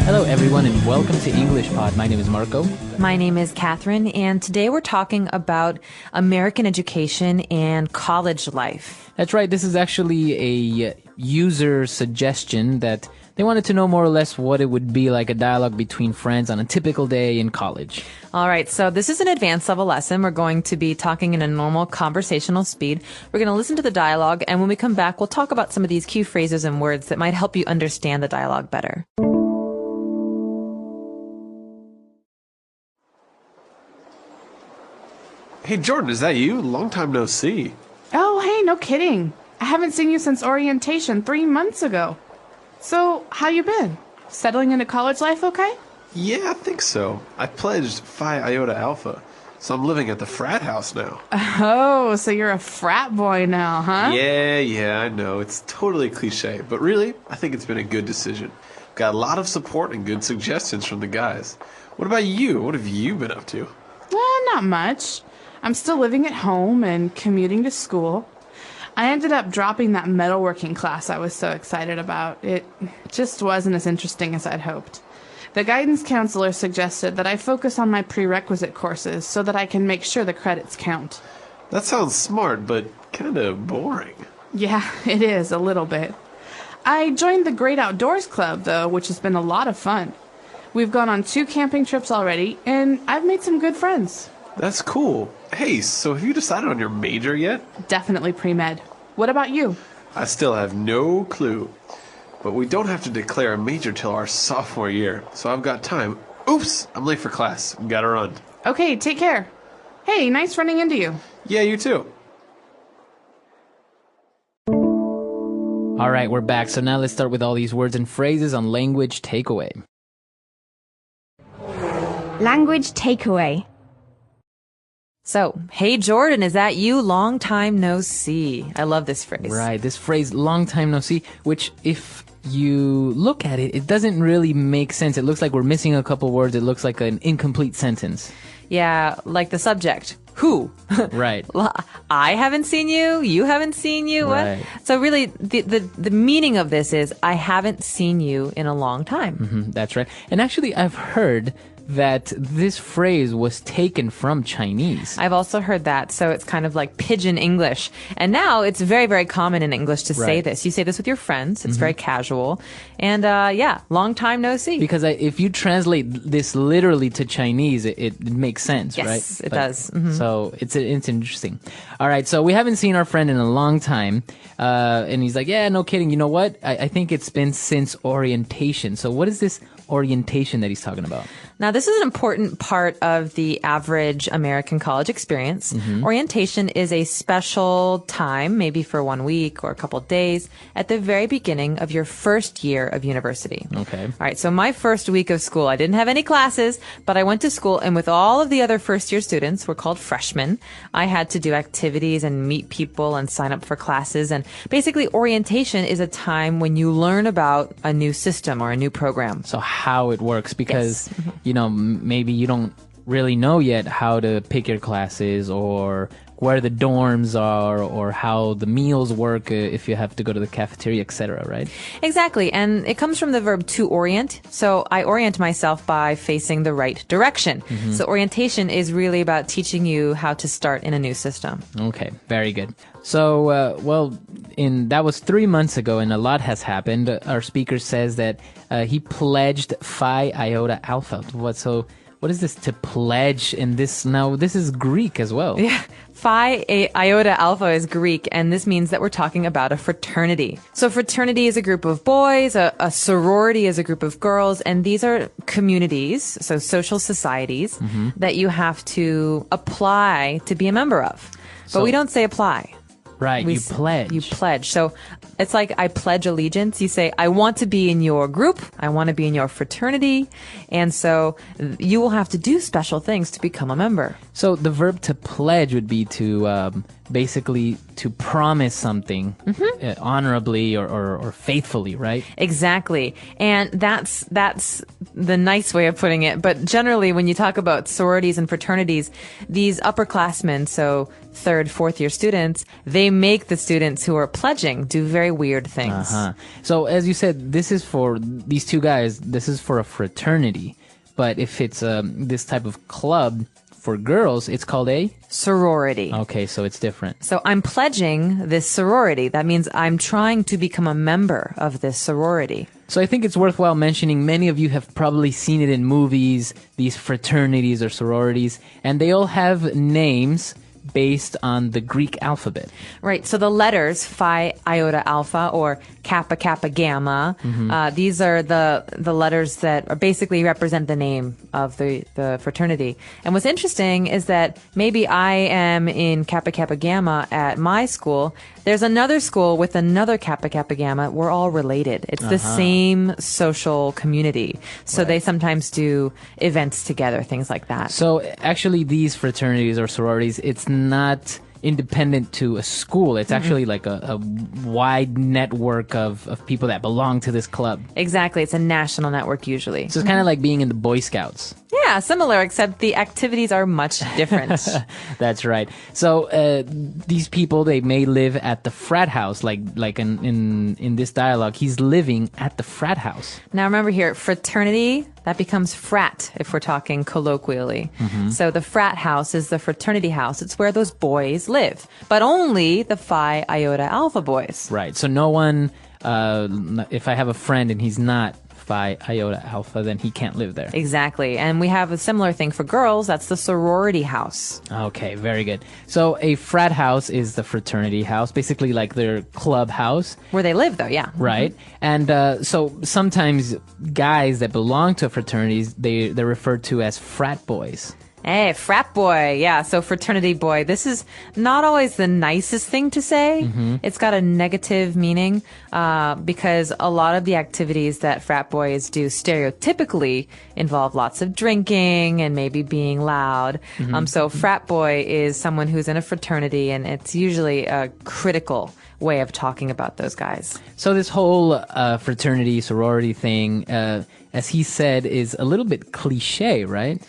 Hello, everyone, and welcome to English Pod. My name is Marco. My name is Catherine, and today we're talking about American education and college life. That's right. This is actually a user suggestion that they wanted to know more or less what it would be like a dialogue between friends on a typical day in college. All right, so this is an advanced level lesson. We're going to be talking in a normal conversational speed. We're going to listen to the dialogue, and when we come back, we'll talk about some of these key phrases and words that might help you understand the dialogue better. Hey, Jordan, is that you? Long time no see. Oh, hey, no kidding. I haven't seen you since orientation 3 months ago. So, how you been? Settling into college life okay? Yeah, I think so. I pledged Phi Iota Alpha, so I'm living at the frat house now. Oh, so you're a frat boy now, huh? Yeah, I know. It's totally cliche, but really, I think it's been a good decision. Got a lot of support and good suggestions from the guys. What about you? What have you been up to? Well, not much. I'm still living at home and commuting to school. I ended up dropping that metalworking class I was so excited about. It just wasn't as interesting as I'd hoped. The guidance counselor suggested that I focus on my prerequisite courses so that I can make sure the credits count. That sounds smart, but kind of boring. Yeah, it is, a little bit. I joined the Great Outdoors Club, though, which has been a lot of fun. We've gone on 2 camping trips already, and I've made some good friends. That's cool. Hey, so have you decided on your major yet? Definitely pre-med. What about you? I still have no clue. But we don't have to declare a major till our sophomore year, so I've got time. Oops, I'm late for class. Gotta run. Okay, take care. Hey, nice running into you. Yeah, you too. All right, we're back. So now let's start with all these words and phrases on language takeaway. Language takeaway. So, hey Jordan, is that you? Long time no see. I love this phrase. Right, this phrase, long time no see, which if you look at it, it doesn't really make sense. It looks like we're missing a couple words. It looks like an incomplete sentence. Yeah, like the subject. Who? Right. I haven't seen you. You haven't seen you. Right. What? So really, the meaning of this is I haven't seen you in a long time. Mm-hmm, that's right. And actually, I've heard that this phrase was taken from Chinese. I've also heard that. So it's kind of like pidgin English. And now it's very, very common in English to say this. You say this with your friends. It's very casual. And yeah, long time no see. Because if you translate this literally to Chinese, it makes sense, right? Yes, it does. Mm-hmm. So it's interesting. All right, so we haven't seen our friend in a long time. And he's like, yeah, no kidding. You know what? I think it's been since orientation. So what is this orientation that he's talking about? Now, this is an important part of the average American college experience. Orientation is a special time, maybe for 1 week or a couple of days, at the very beginning of your first year of university. Okay. All right, so my first week of school, I didn't have any classes, but I went to school, and with all of the other first-year students, we're called freshmen, I had to do activities and meet people and sign up for classes. And basically, orientation is a time when you learn about a new system or a new program. So how it works, because you know, maybe you don't really know yet how to pick your classes or where the dorms are or how the meals work if you have to go to the cafeteria, etc., right? Exactly. And it comes from the verb to orient. So I orient myself by facing the right direction. So orientation is really about teaching you how to start in a new system. Okay, very good. So, that was 3 months ago, and a lot has happened. Our speaker says that he pledged Phi Iota Alpha. What is this to pledge? And this is Greek as well. Yeah. Phi Iota Alpha is Greek, and this means that we're talking about a fraternity. So fraternity is a group of boys, a sorority is a group of girls, and these are communities, so social societies, that you have to apply to be a member of. But we don't say apply. Right, you pledge. You pledge. So it's like I pledge allegiance. You say, I want to be in your group. I want to be in your fraternity. And so you will have to do special things to become a member. So the verb to pledge would be to basically to promise something honorably or faithfully, right? Exactly. And that's the nice way of putting it. But generally, when you talk about sororities and fraternities, these upperclassmen, so third, fourth year students, they make the students who are pledging do very weird things. So as you said, this is for these two guys, this is for a fraternity. But if it's this type of club for girls, it's called a sorority. Okay, so it's different. So I'm pledging this sorority. That means I'm trying to become a member of this sorority. So I think it's worthwhile mentioning many of you have probably seen it in movies, these fraternities or sororities, and they all have names based on the Greek alphabet. Right. So the letters Phi, Iota, Alpha, or Kappa, Kappa, Gamma, these are the letters that are basically represent the name of the fraternity. And what's interesting is that maybe I am in Kappa, Kappa, Gamma at my school. There's another school with another Kappa, Kappa, Gamma. We're all related. It's the same social community. So they sometimes do events together, things like that. So actually these fraternities or sororities, it's not independent to a school. It's actually like a wide network of people that belong to this club. Exactly. It's a national network usually. So it's kind of like being in the Boy Scouts. Yeah, similar, except the activities are much different. That's right. So these people, they may live at the frat house, like in this dialogue. He's living at the frat house. Now remember here, fraternity, that becomes frat if we're talking colloquially. So the frat house is the fraternity house. It's where those boys live, but only the Phi Iota Alpha boys. Right. So no one, if I have a friend and he's not Phi Iota Alpha, then he can't live there. Exactly. And we have a similar thing for girls. That's the sorority house. Okay, very good. So a frat house is the fraternity house, basically like their club house. Where they live, though, yeah. Right. And so sometimes guys that belong to fraternities, they're referred to as frat boys. Hey, frat boy. Yeah, so fraternity boy. This is not always the nicest thing to say. It's got a negative meaning because a lot of the activities that frat boys do stereotypically involve lots of drinking and maybe being loud. So frat boy is someone who's in a fraternity, and it's usually a critical way of talking about those guys. So this whole fraternity, sorority thing, as he said, is a little bit cliche, right?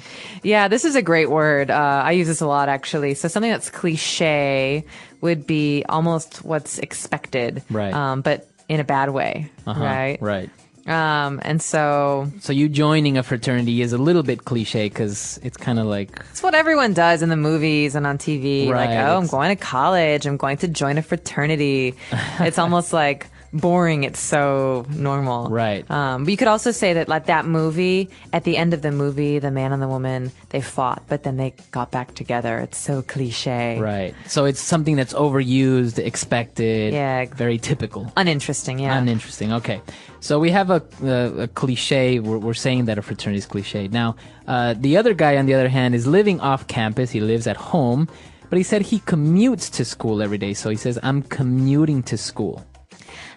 Yeah, this is a great word. I use this a lot, actually. So something that's cliche would be almost what's expected, right? But in a bad way, right? Right. And so you joining a fraternity is a little bit cliche because it's kind of like it's what everyone does in the movies and on TV. Right, like, oh, I'm going to college. I'm going to join a fraternity. It's almost like boring. It's so normal. Right. But you could also say that like that movie, at the end of the movie, the man and the woman, they fought, but then they got back together. It's so cliche. Right. So it's something that's overused, expected, Yeah. very typical. Uninteresting, yeah. Uninteresting. Okay. So we have a cliche. We're saying that a fraternity is cliche. Now, the other guy, on the other hand, is living off campus. He lives at home, but he said he commutes to school every day. So he says, I'm commuting to school.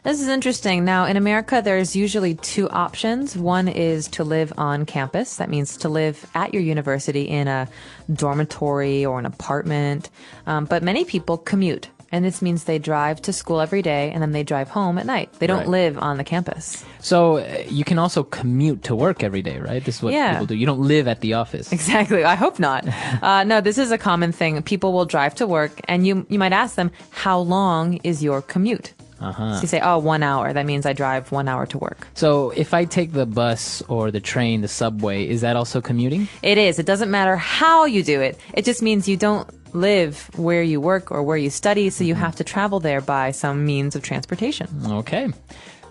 This is interesting. Now, in America, there's usually two options. One is to live on campus. That means to live at your university in a dormitory or an apartment. But many people commute. And this means they drive to school every day and then they drive home at night. They don't live on the campus. So you can also commute to work every day, right? This is what people do. You don't live at the office. Exactly. I hope not. No, this is a common thing. People will drive to work and you might ask them, how long is your commute? So you say, 1 hour. That means I drive 1 hour to work. So if I take the bus or the train, the subway, is that also commuting? It is. It doesn't matter how you do it. It just means you don't live where you work or where you study, so you have to travel there by some means of transportation. Okay.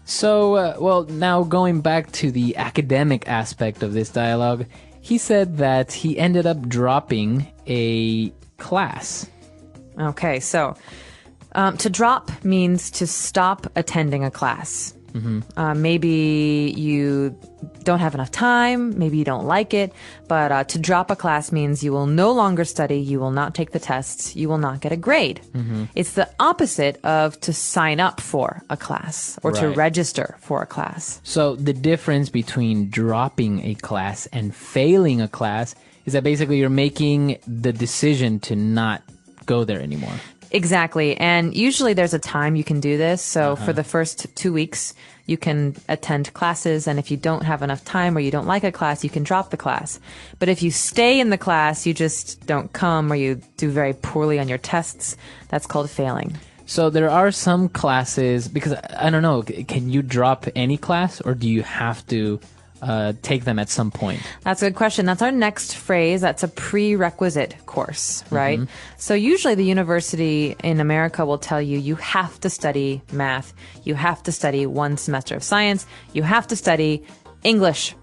So, well, now going back to the academic aspect of this dialogue, he said that he ended up dropping a class. Okay, so to drop means to stop attending a class. Maybe you don't have enough time, maybe you don't like it, but to drop a class means you will no longer study, you will not take the tests, you will not get a grade. It's the opposite of to sign up for a class or to register for a class. So the difference between dropping a class and failing a class is that basically you're making the decision to not go there anymore. Exactly. And usually there's a time you can do this. So for the first 2 weeks, you can attend classes. And if you don't have enough time or you don't like a class, you can drop the class. But if you stay in the class, you just don't come or you do very poorly on your tests, that's called failing. So there are some classes, because I don't know, can you drop any class or do you have to take them at some point? That's a good question. That's our next phrase. That's a prerequisite course, right? So usually the university in America will tell you you have to study math, you have to study 1 semester of science, you have to study English,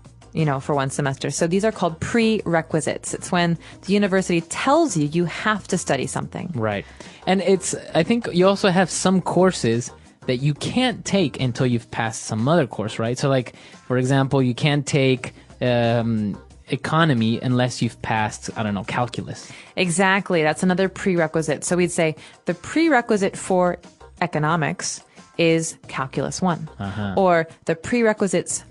for 1 semester. So these are called prerequisites. It's when the university tells you you have to study something. Right. And I think you also have some courses that you can't take until you've passed some other course, right? So like, for example, you can't take economy unless you've passed, I don't know, calculus. Exactly. That's another prerequisite. So we'd say the prerequisite for economics is calculus 1. Or the prerequisite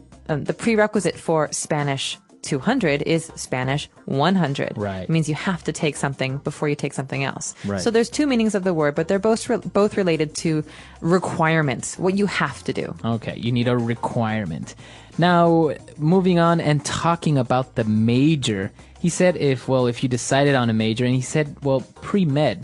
for Spanish 200 is Spanish 100. Right. It means you have to take something before you take something else. Right. So there's 2 meanings of the word, but they're both related to requirements, what you have to do. Okay, you need a requirement. Now, moving on and talking about the major, he said if you decided on a major, and he said, pre-med.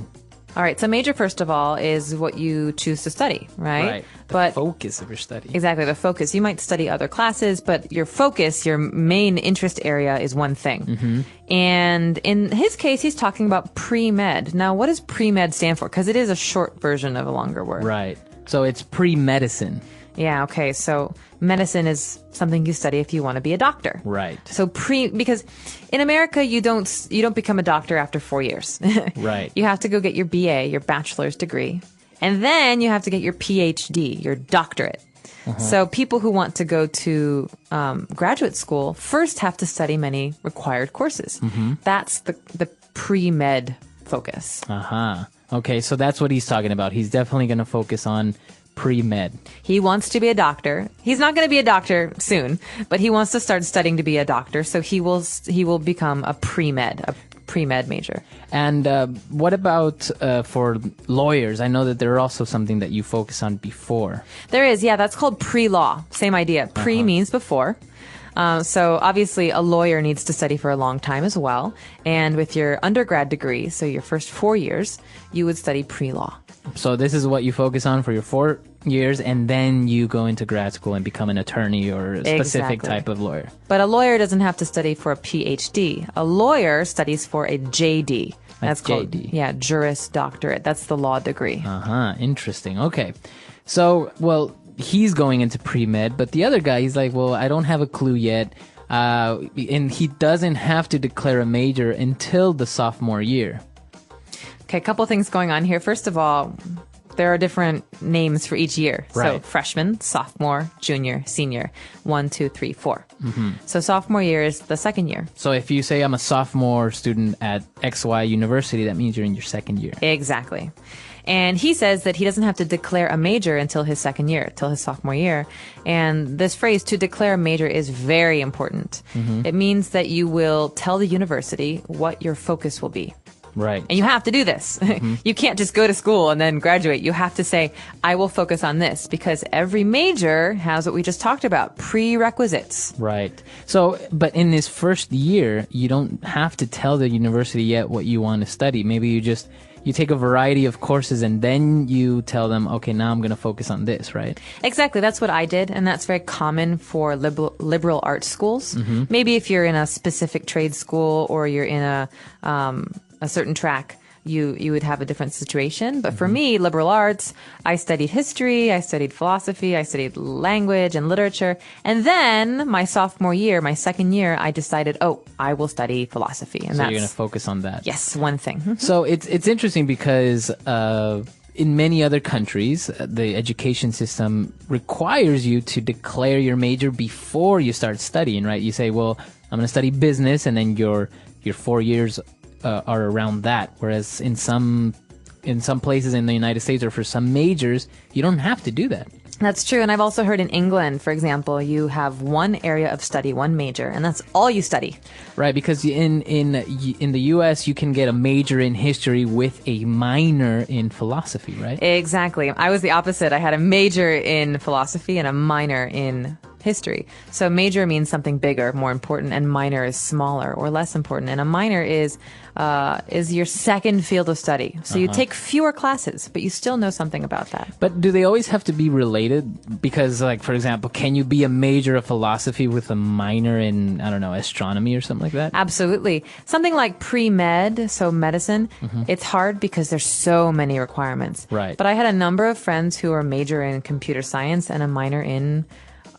All right, so major, first of all, is what you choose to study, right? Right. The focus of your study. Exactly, the focus. You might study other classes, but your focus, your main interest area is one thing. And in his case, he's talking about pre-med. Now, what does pre-med stand for? Because it is a short version of a longer word. Right. So it's pre-medicine. Yeah, okay. So medicine is something you study if you want to be a doctor. Right. So because in America you don't become a doctor after 4 years. Right. You have to go get your BA, your bachelor's degree, and then you have to get your PhD, your doctorate. So people who want to go to graduate school first have to study many required courses. That's the pre-med focus. Okay, so that's what he's talking about. He's definitely going to focus on pre-med. He wants to be a doctor. He's not going to be a doctor soon, but he wants to start studying to be a doctor. So he will become a pre-med major. And what about for lawyers? I know that there are also something that you focus on before. There is, yeah. That's called pre-law. Same idea. Pre means before. So obviously a lawyer needs to study for a long time as well. And with your undergrad degree, so your first 4 years, you would study pre-law. So this is what you focus on for your 4 years, and then you go into grad school and become an attorney or a specific type of lawyer. But a lawyer doesn't have to study for a PhD. A lawyer studies for a JD. That's called, JD. Yeah, Juris Doctorate. That's the law degree. Interesting. Okay. So, he's going into pre-med, but the other guy, he's like, I don't have a clue yet. And he doesn't have to declare a major until the sophomore year. Okay, a couple things going on here. First of all, there are different names for each year. Right. So freshman, sophomore, junior, senior. 1, 2, 3, 4. So sophomore year is the second year. So if you say I'm a sophomore student at XY University, that means you're in your second year. Exactly. And he says that he doesn't have to declare a major until his second year, till his sophomore year. And this phrase, to declare a major, is very important. It means that you will tell the university what your focus will be. Right. And you have to do this. You can't just go to school and then graduate. You have to say, I will focus on this, because every major has what we just talked about, prerequisites. Right. So, but in this first year, you don't have to tell the university yet what you want to study. Maybe you take a variety of courses and then you tell them, okay, now I'm going to focus on this, right? Exactly. That's what I did. And that's very common for liberal arts schools. Maybe if you're in a specific trade school or you're in a certain track, you would have a different situation. But for me, liberal arts, I studied history, I studied philosophy, I studied language and literature. And then my sophomore year, my second year, I decided, I will study philosophy. And so you're going to focus on that. Yes, one thing. So it's interesting because in many other countries, the education system requires you to declare your major before you start studying, right? You say, I'm going to study business, and then your 4 years are around that. Whereas in some places in the United States, or for some majors, you don't have to do that. That's true. And I've also heard in England, for example, you have one area of study, one major, and that's all you study. Right, because in the U.S. you can get a major in history with a minor in philosophy, right? Exactly. I was the opposite. I had a major in philosophy and a minor in history. So major means something bigger, more important, and minor is smaller or less important. And a minor is your second field of study. So you take fewer classes, but you still know something about that. But do they always have to be related? Because, like, for example, can you be a major of philosophy with a minor in, I don't know, astronomy or something like that? Absolutely. Something like pre-med, so medicine, it's hard because there's so many requirements. Right. But I had a number of friends who are major in computer science and a minor in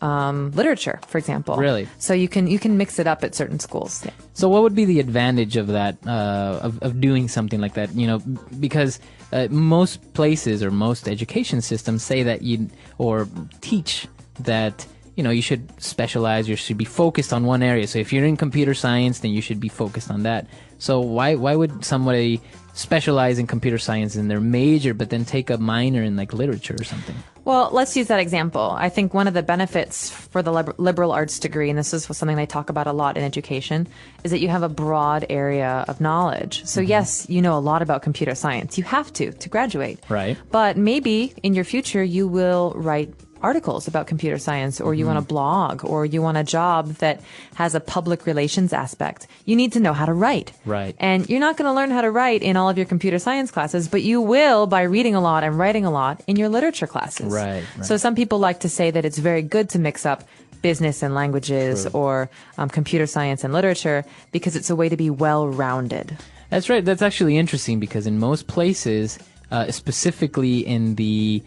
literature, for example. Really? So you can mix it up at certain schools. Yeah. So what would be the advantage of that, of doing something like that? You know, because most places or most education systems say that or teach that, you know, you should specialize, you should be focused on one area. So if you're in computer science, then you should be focused on that. So why would somebody specialize in computer science in their major, but then take a minor in like literature or something? Well, let's use that example. I think one of the benefits for the liberal arts degree, and this is something they talk about a lot in education, is that you have a broad area of knowledge. So yes, you know a lot about computer science. You have to graduate. Right. But maybe in your future you will write articles about computer science, or you want a blog, or you want a job that has a public relations aspect. You need to know how to write. Right. And you're not going to learn how to write in all of your computer science classes, but you will by reading a lot and writing a lot in your literature classes. Right. So some people like to say that it's very good to mix up business and languages or computer science and literature because it's a way to be well-rounded. That's right. That's actually interesting because in most places, specifically in the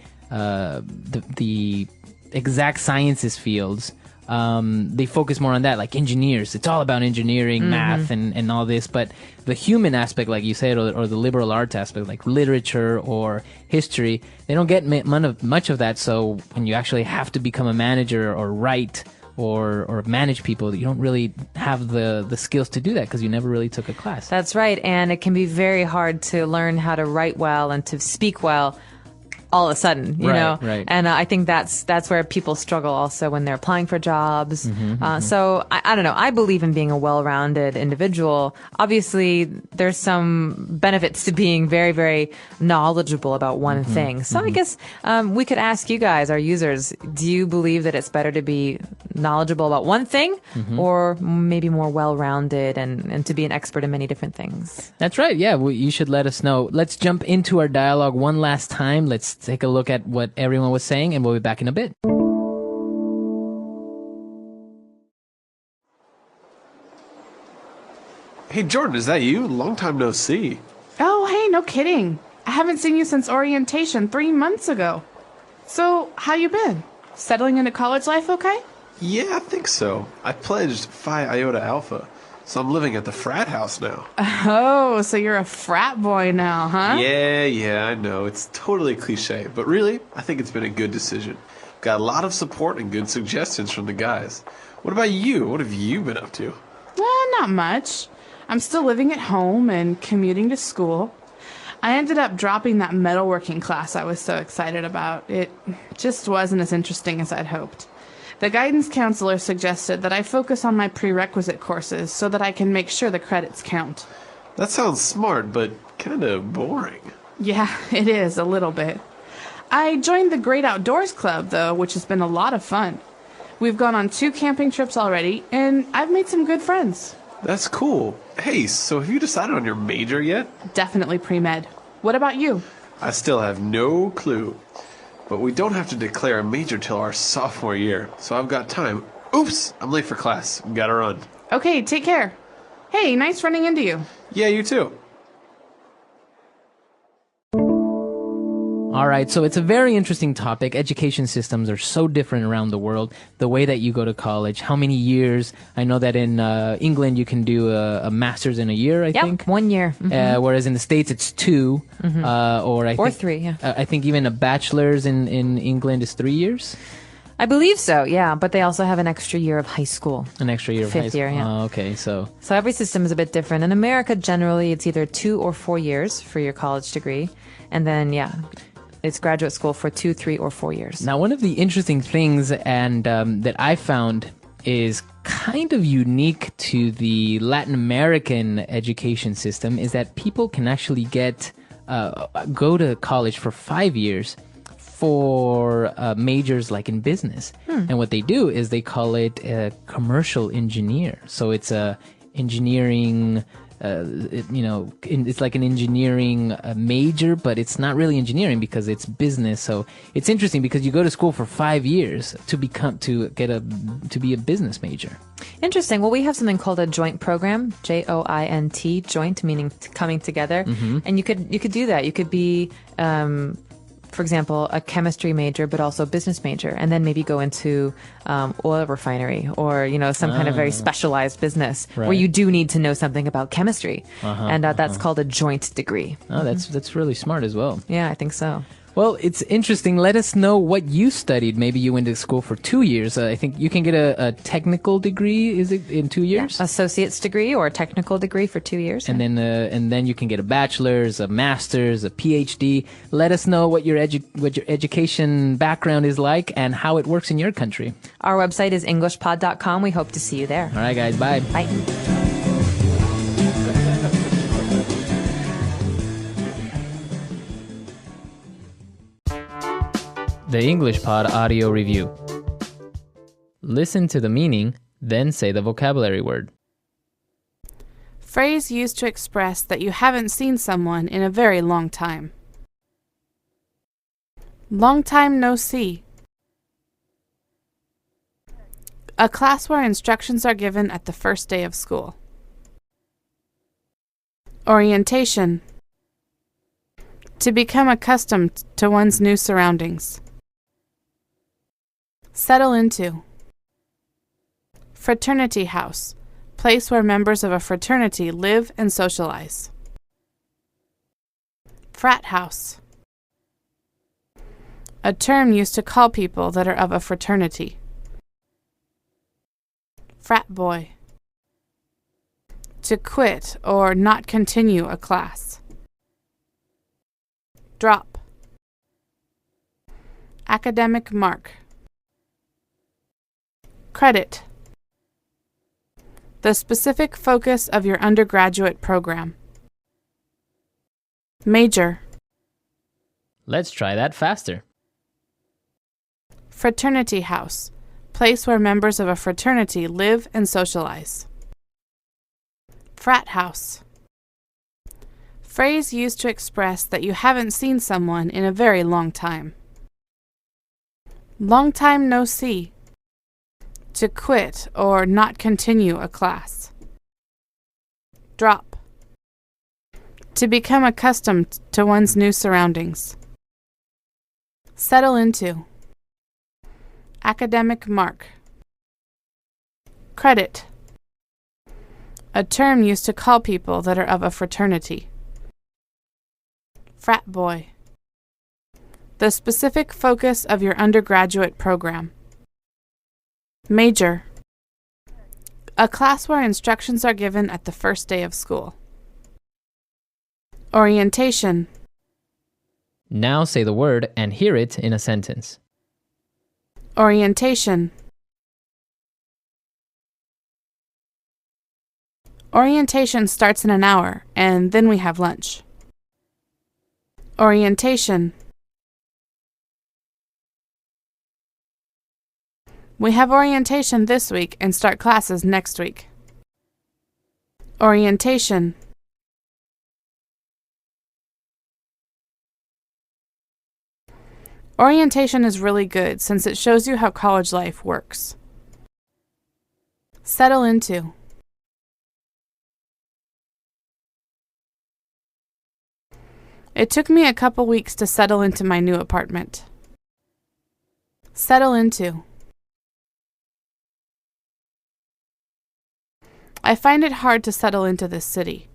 exact sciences fields, they focus more on that, like engineers. It's all about engineering, math, and all this. But the human aspect, like you said, or the liberal arts aspect, like literature or history, they don't get much of that. So when you actually have to become a manager or write or manage people, you don't really have the skills to do that because you never really took a class. That's right. And it can be very hard to learn how to write well and to speak well all of a sudden, you know? Right. And I think that's where people struggle also when they're applying for jobs. So I don't know. I believe in being a well-rounded individual. Obviously, there's some benefits to being very, very knowledgeable about one thing. So I guess we could ask you guys, our users, do you believe that it's better to be knowledgeable about one thing or maybe more well-rounded and to be an expert in many different things? That's right. Yeah, you should let us know. Let's jump into our dialogue one last time. Let's take a look at what everyone was saying, and we'll be back in a bit. Hey, Jordan, is that you? Long time no see. Oh, hey, no kidding. I haven't seen you since orientation 3 months ago. So, how you been? Settling into college life okay? Yeah, I think so. I pledged Phi Iota Alpha, so I'm living at the frat house now. Oh, so you're a frat boy now, huh? Yeah, I know. It's totally cliche, but really, I think it's been a good decision. Got a lot of support and good suggestions from the guys. What about you? What have you been up to? Not much. I'm still living at home and commuting to school. I ended up dropping that metalworking class I was so excited about. It just wasn't as interesting as I'd hoped. The guidance counselor suggested that I focus on my prerequisite courses so that I can make sure the credits count. That sounds smart, but kind of boring. Yeah, it is, a little bit. I joined the Great Outdoors Club, though, which has been a lot of fun. We've gone on 2 camping trips already, and I've made some good friends. That's cool. Hey, so have you decided on your major yet? Definitely pre-med. What about you? I still have no clue. But we don't have to declare a major till our sophomore year, so I've got time. Oops, I'm late for class. Gotta run. Okay, take care. Hey, nice running into you. Yeah, you too. All right, so it's a very interesting topic. Education systems are so different around the world. The way that you go to college, how many years. I know that in England you can do a master's in a year, I think. 1 year. Whereas in the States it's 2, or 3, yeah. I think even a bachelor's in England is 3 years. I believe so, yeah. But they also have an extra year of high school. An extra year of high Fifth school. year, yeah. Oh, okay, so every system is a bit different. In America, generally, it's either 2 or 4 years for your college degree. And then, It's graduate school for 2, 3, or 4 years. Now, one of the interesting things and that I found is kind of unique to the Latin American education system is that people can actually go to college for 5 years for majors like in business. And what they do is they call it a commercial engineer. So it's a engineering, it's like an engineering major, but it's not really engineering because it's business. So it's interesting because you go to school for 5 years to be a business major. Interesting. Well, we have something called a joint program, Joint, joint meaning coming together. And you could do that. You could be, for example, a chemistry major, but also a business major, and then maybe go into oil refinery or, some kind of very specialized business where you do need to know something about chemistry. And that's called a joint degree. Oh, that's really smart as well. Yeah, I think so. Well, it's interesting. Let us know what you studied. Maybe you went to school for 2 years. I think you can get a technical degree. Is it in 2 years? Yeah, associate's degree or a technical degree for 2 years. And then you can get a bachelor's, a master's, a PhD. Let us know what your education background is like and how it works in your country. Our website is englishpod.com. We hope to see you there. All right, guys. Bye. Bye. The English Pod Audio Review. Listen to the meaning, then say the vocabulary word. Phrase used to express that you haven't seen someone in a very long time. Long time no see. A class where instructions are given at the first day of school. Orientation. To become accustomed to one's new surroundings. Settle into. Fraternity house. Place where members of a fraternity live and socialize. Frat house. A term used to call people that are of a fraternity. Frat boy. To quit or not continue a class. Drop. Academic mark. Credit. The specific focus of your undergraduate program. Major. Let's try that faster. Fraternity house. Place where members of a fraternity live and socialize. Frat house. Phrase used to express that you haven't seen someone in a very long time. Long time no see. To quit or not continue a class. Drop. To become accustomed to one's new surroundings. Settle into. Academic mark. Credit. A term used to call people that are of a fraternity. Frat boy. The specific focus of your undergraduate program. Major. A class where instructions are given at the first day of school. Orientation. Now say the word and hear it in a sentence. Orientation. Orientation starts in an hour, and then we have lunch. Orientation. We have orientation this week and start classes next week. Orientation. Orientation is really good since it shows you how college life works. Settle into. It took me a couple weeks to settle into my new apartment. Settle into. I find it hard to settle into this city.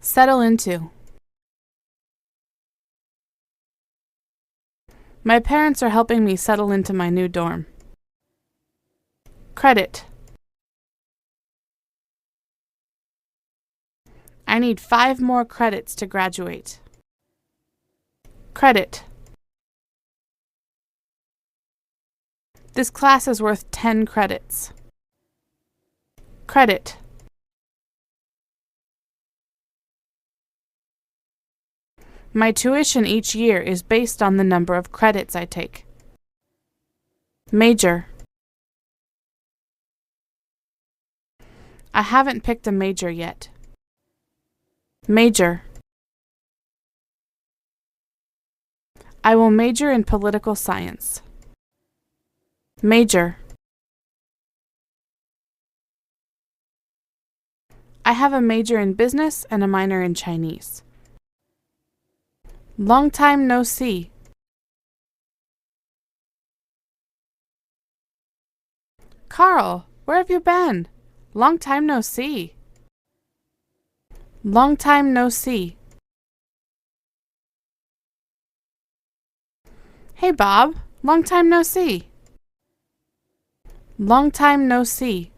Settle into. My parents are helping me settle into my new dorm. Credit. I need 5 more credits to graduate. Credit. This class is worth 10 credits. Credit. My tuition each year is based on the number of credits I take. Major. I haven't picked a major yet. Major. I will major in political science. Major. I have a major in business and a minor in Chinese. Long time no see. Carl, where have you been? Long time no see. Long time no see. Hey Bob, long time no see. Long time no see.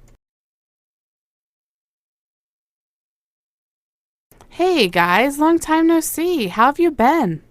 Hey guys, long time no see. How have you been?